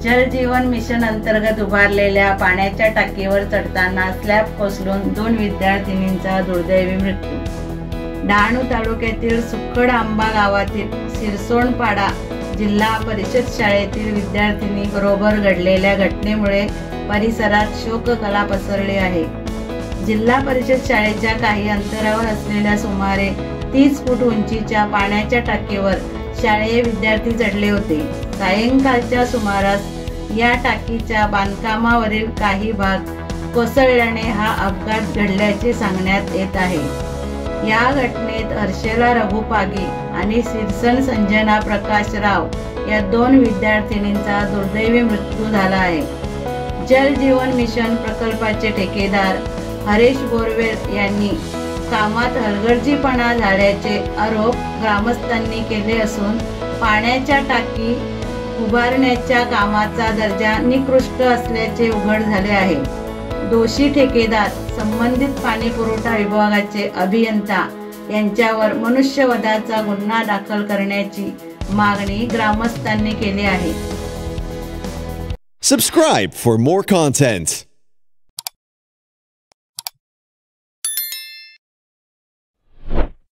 जल जीवन मिशन अंतर्गत उभारलेल्या पाण्याच्या टाकीवर चढताना स्लॅब कोसळून 2 विद्यार्थिनींचा दुर्दैवी मृत्यू। डहाणू तालुक्यातील सुखड आंबा गावातील सिरसोणपाडा जिल्हा परिषद शाळेतील विद्यार्थिनी बरोबर घडलेल्या घटनेमुळे परिसरात शोककळा पसरली आहे। जिल्हा परिषद शाळेच्या काही अंतरावर असलेल्या सुमारे 30 फूट उंचीच्या पाण्याच्या टाकीवर शालेय विद्यार्थी चढले होते। सायंकाळच्या सुमारास या टाकीच्या बांधकामावरील काही भाग कोसळल्याने हा अपघात घडल्याचे सांगण्यात येत आहे। या घटनेत हर्षला रघु पागी आणि सिरसन संजना प्रकाश राव या 2 विद्यार्थिनींचा दुर्दैवी मृत्यू झाला आहे। जल जीवन मिशन प्रकल्पाचे ठेकेदार हरीश बोरवेल यांनी कामात हलगर्जीपणा झाल्याचे आरोप ग्रामस्थांनी केले असून पाण्याच्या टाकी उभारण्याच्या कामाचा दर्जा निकृष्ट असल्याचे उघड झाले आहे। दोषी ठेकेदार संबंधित पाणी पुरवठा विभागाचे अभियंता यांच्यावर मनुष्यवधाचा गुन्हा दाखल करण्याची मागणी ग्रामस्थांनी केली आहे। Subscribe for more content.